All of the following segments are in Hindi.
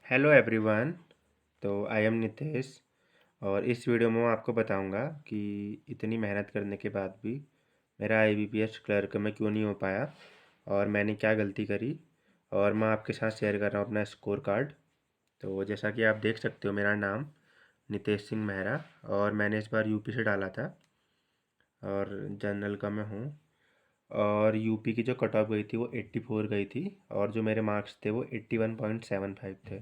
Hello everyone. तो आई एम नितेश। और इस वीडियो में मैं आपको बताऊंगा कि इतनी मेहनत करने के बाद भी मेरा आईबीपीएस क्लर्क में क्यों नहीं हो पाया और मैंने क्या गलती करी। और मैं आपके साथ शेयर कर रहा हूँ अपना स्कोर कार्ड। तो जैसा कि आप देख सकते हो, मेरा नाम नितेश सिंह मेहरा और मैंने इस बार यूपी से डाला था और जनरल का मैं हूँ। और यूपी की जो कट ऑफ गई थी वो 84 गई थी और जो मेरे मार्क्स थे वो 81.75 थे।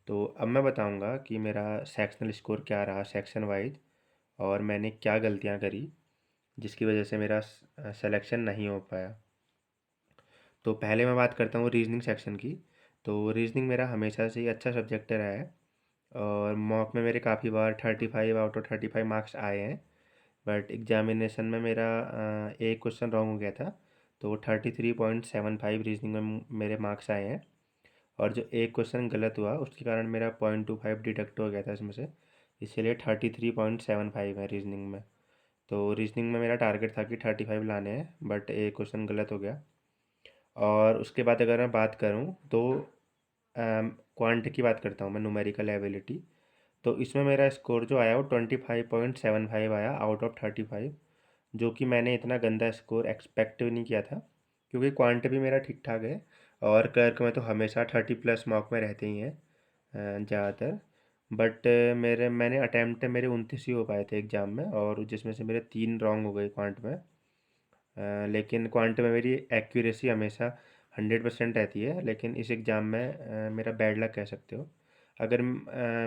तो अब मैं बताऊंगा कि मेरा सेक्शनल स्कोर क्या रहा सेक्शन वाइज और मैंने क्या गलतियां करी जिसकी वजह से मेरा सिलेक्शन नहीं हो पाया। तो पहले मैं बात करता हूँ रीजनिंग सेक्शन की। तो रीजनिंग मेरा हमेशा से ही अच्छा सब्जेक्ट रहा है और मॉक में मेरे काफ़ी बार 35 आउट ऑफ 35 मार्क्स आए हैं। बट एग्जामिनेशन में मेरा एक क्वेश्चन रॉन्ग हो गया था। तो 33.75 रीजनिंग में मेरे मार्क्स आए हैं और जो एक क्वेश्चन गलत हुआ उसके कारण मेरा 0.25 डिडक्ट हो गया था इसमें से। इसीलिए 33.75 है रीजनिंग में। तो रीजनिंग में मेरा टारगेट था कि 35 लाने हैं, बट एक क्वेश्चन गलत हो गया। और उसके बाद अगर मैं बात करूं तो क्वांट की बात करता हूं मैं, न्यूमेरिकल एबिलिटी। तो इसमें मेरा स्कोर जो आया वो 25.75 आया आउट ऑफ 35, जो कि मैंने इतना गंदा स्कोर एक्सपेक्ट भी नहीं किया था क्योंकि क्वांट भी मेरा ठीक ठाक है और क्लर्क में तो हमेशा 30+ मार्क में रहते ही हैं ज़्यादातर। बट मैंने अटैम्प्ट मेरे 29 ही हो पाए थे एग्ज़ाम में और जिसमें से मेरे 3 रॉन्ग हो गए क्वांट में। लेकिन क्वांट में मेरी एक्यूरेसी हमेशा 100% रहती है, लेकिन इस एग्ज़ाम में मेरा बैड लक कह सकते हो। अगर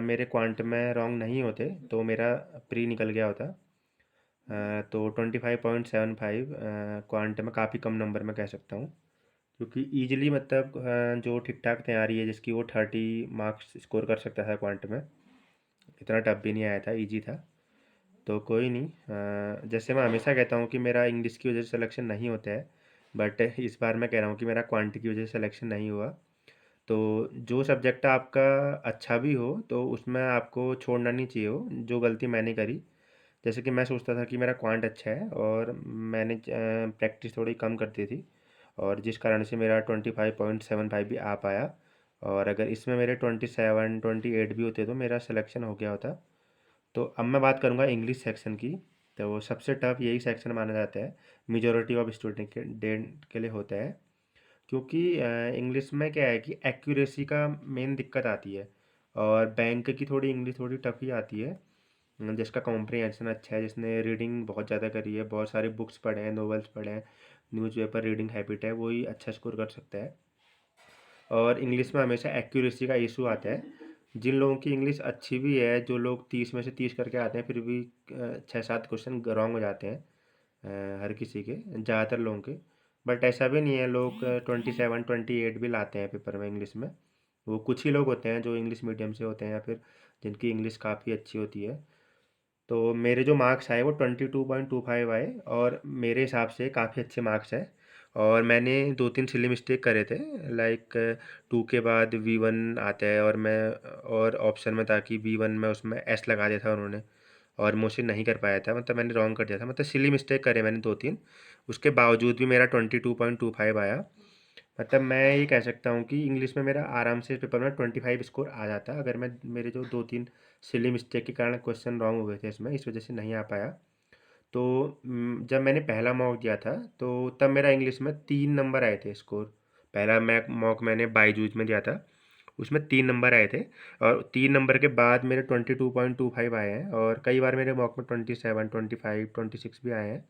मेरे क्वांट में रॉन्ग नहीं होते तो मेरा प्री निकल गया होता। तो 25.75 क्वांट में काफ़ी कम नंबर में कह सकता हूँ क्योंकि ईजिली मतलब जो ठीक ठाक तैयारी है जिसकी वो 30 मार्क्स स्कोर कर सकता था क्वांट में। इतना टफ भी नहीं आया था, इजी था। तो कोई नहीं। जैसे मैं हमेशा कहता हूँ कि मेरा इंग्लिश की वजह से सिलेक्शन नहीं होता है, बट इस बार मैं कह रहा हूँ कि मेरा क्वांट की वजह से सिलेक्शन नहीं हुआ। तो जो सब्जेक्ट आपका अच्छा भी हो तो उसमें आपको छोड़ना नहीं चाहिए हो जो गलती मैंने करी। जैसे कि मैं सोचता था कि मेरा क्वांट अच्छा है और मैंने प्रैक्टिस थोड़ी कम कर दी थी और जिस कारण से मेरा 25.75 भी आ पाया। और अगर इसमें मेरे 27 28 भी होते तो मेरा सिलेक्शन हो गया होता। तो अब मैं बात करूँगा इंग्लिश सेक्शन की। तो सबसे टफ यही सेक्शन माना जाता है, मेजॉरिटी ऑफ स्टूडेंट के लिए होता है क्योंकि इंग्लिश में क्या है कि एक्यूरेसी का मेन दिक्कत आती है और बैंक की थोड़ी इंग्लिश थोड़ी टफ ही आती है। जिसका कॉम्प्रिहेंशन अच्छा है, जिसने रीडिंग बहुत ज़्यादा करी है, बहुत सारे बुक्स पढ़े हैं, नॉवेल्स पढ़े हैं, न्यूज़पेपर रीडिंग हैबिट है, वही अच्छा स्कोर कर सकता है। और इंग्लिश में हमेशा एक्यूरेसी का इशू आता है। जिन लोगों की इंग्लिश अच्छी भी है, जो लोग 30 में से 30 करके आते हैं, फिर भी 6 7 क्वेश्चन रॉन्ग हो जाते हैं हर किसी के, ज़्यादातर लोगों के। बट ऐसा भी नहीं है, लोग 27 28 भी लाते हैं पेपर में इंग्लिश में। वो कुछ ही लोग होते हैं जो इंग्लिश मीडियम से होते हैं या फिर जिनकी इंग्लिश काफ़ी अच्छी होती है। तो मेरे जो मार्क्स आए वो 22.25 आए और मेरे हिसाब से काफ़ी अच्छे मार्क्स हैं। और मैंने 2 3 सिली मिस्टेक करे थे, लाइक 2 के बाद V1 आता है और मैं और ऑप्शन में था कि V1 में उसमें S लगा दिया था उन्होंने और मुझसे नहीं कर पाया था, मतलब मैंने रॉन्ग कर दिया था, मतलब सिली मिस्टेक करे मैंने 2 3। उसके बावजूद भी मेरा 22.25 आया। मतलब मैं ये कह सकता हूँ कि इंग्लिश में मेरा आराम से पेपर में 25 स्कोर आ जाता अगर मैं मेरे जो 2 3 सिली मिस्टेक के कारण क्वेश्चन रॉन्ग हो गए थे इसमें, इस वजह से नहीं आ पाया। तो जब मैंने पहला मॉक दिया था तो तब मेरा इंग्लिश में 3 नंबर आए थे स्कोर। पहला मॉक मैंने बाईजूज में दिया था, उसमें 3 नंबर आए थे और 3 नंबर के बाद मेरे 22.25 आए हैं और कई बार मेरे मॉक में 27 25 26 भी आए हैं।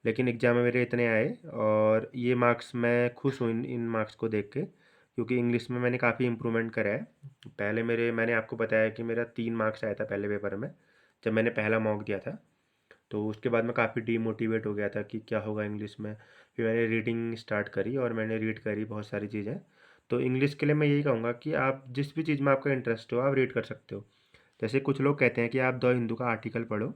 लेकिन एग्ज़ाम में मेरे इतने आए और ये मार्क्स मैं खुश हूँ इन मार्क्स को देख के क्योंकि इंग्लिश में मैंने काफ़ी इम्प्रूवमेंट करा है। पहले मैंने आपको बताया कि मेरा 3 मार्क्स आया था पहले पेपर में जब मैंने पहला मॉक दिया था। तो उसके बाद मैं काफ़ी डीमोटिवेट हो गया था कि क्या होगा इंग्लिश में। फिर मैंने रीडिंग स्टार्ट करी और मैंने रीड करी बहुत सारी चीज़ें। तो इंग्लिश के लिए मैं यही कहूँगा कि आप जिस भी चीज़ में आपका इंटरेस्ट हो आप रीड कर सकते हो। जैसे कुछ लोग कहते हैं कि आप द हिंदू का आर्टिकल पढ़ो,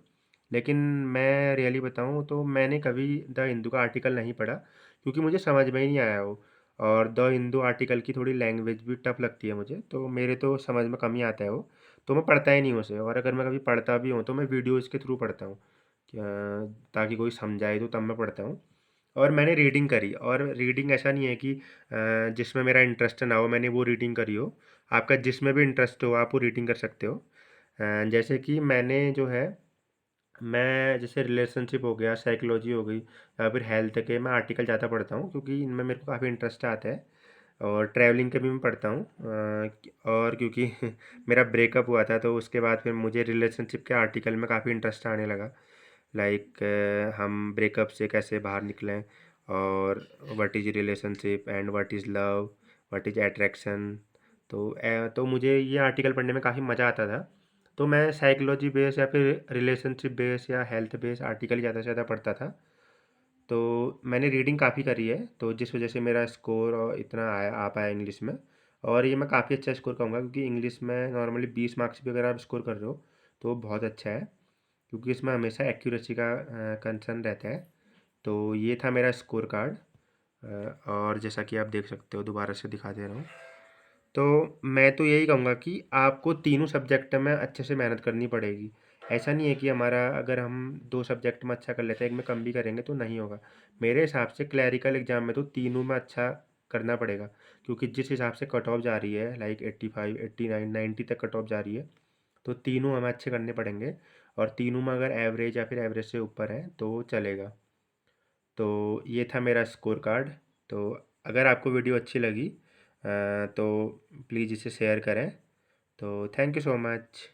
लेकिन मैं रियली बताऊँ तो मैंने कभी द हिंदू का आर्टिकल नहीं पढ़ा क्योंकि मुझे समझ में ही नहीं आया वो। और द हिंदू आर्टिकल की थोड़ी लैंग्वेज भी टफ लगती है मुझे, तो मेरे तो समझ में कम ही आता है वो। तो मैं पढ़ता ही नहीं हूँ उसे, और अगर मैं कभी पढ़ता भी हूँ तो मैं वीडियोज़ के थ्रू पढ़ता हूँ ताकि कोई समझाए तो तब मैं पढ़ता हूँ। और मैंने रीडिंग करी, और रीडिंग ऐसा नहीं है कि जिसमें मेरा इंटरेस्ट ना हो मैंने वो रीडिंग करी हो। आपका जिसमें भी इंटरेस्ट हो आप वो रीडिंग कर सकते हो। जैसे कि मैंने जो है, मैं जैसे रिलेशनशिप हो गया, साइकोलॉजी हो गई, या फिर हेल्थ के मैं आर्टिकल ज़्यादा पढ़ता हूँ क्योंकि इनमें मेरे को काफ़ी इंटरेस्ट आता है। और ट्रैवलिंग के भी मैं पढ़ता हूँ, और क्योंकि मेरा ब्रेकअप हुआ था तो उसके बाद फिर मुझे रिलेशनशिप के आर्टिकल में काफ़ी इंटरेस्ट आने लगा। लाइक हम ब्रेकअप से कैसे बाहर निकलें, और what is relationship and what is love, what is attraction. तो मुझे ये आर्टिकल पढ़ने में काफ़ी मज़ा आता था। तो मैं साइकोलॉजी बेस या फिर रिलेशनशिप बेस या हेल्थ बेस आर्टिकल ज़्यादा से ज़्यादा पढ़ता था। तो मैंने रीडिंग काफ़ी करी है, तो जिस वजह से मेरा स्कोर इतना आया आ पाया इंग्लिश में। और ये मैं काफ़ी अच्छा स्कोर कहूँगा क्योंकि इंग्लिश में नॉर्मली 20 मार्क्स भी अगर आप स्कोर कर रहे हो तो वो बहुत अच्छा है, क्योंकि इसमें हमेशा एक्यूरेसी का कंसर्न रहता है। तो ये था मेरा स्कोर कार्ड। और जैसा कि आप देख सकते हो, दोबारा से दिखा दे रहा हूँ। तो मैं तो यही कहूँगा कि आपको तीनों सब्जेक्ट में अच्छे से मेहनत करनी पड़ेगी। ऐसा नहीं है कि हमारा अगर हम 2 सब्जेक्ट में अच्छा कर लेते हैं, एक में कम भी करेंगे तो नहीं होगा। मेरे हिसाब से क्लैरिकल एग्ज़ाम में तो तीनों में अच्छा करना पड़ेगा, क्योंकि जिस हिसाब से कट ऑफ जा रही है लाइक 85, 89, 90 तक कट ऑफ जा रही है, तो तीनों हमें अच्छे करने पड़ेंगे। और तीनों में अगर एवरेज या फिर एवरेज से ऊपर है तो चलेगा। तो ये था मेरा स्कोर कार्ड। तो अगर आपको वीडियो अच्छी लगी तो प्लीज़ इसे शेयर करें। तो थैंक यू सो मच।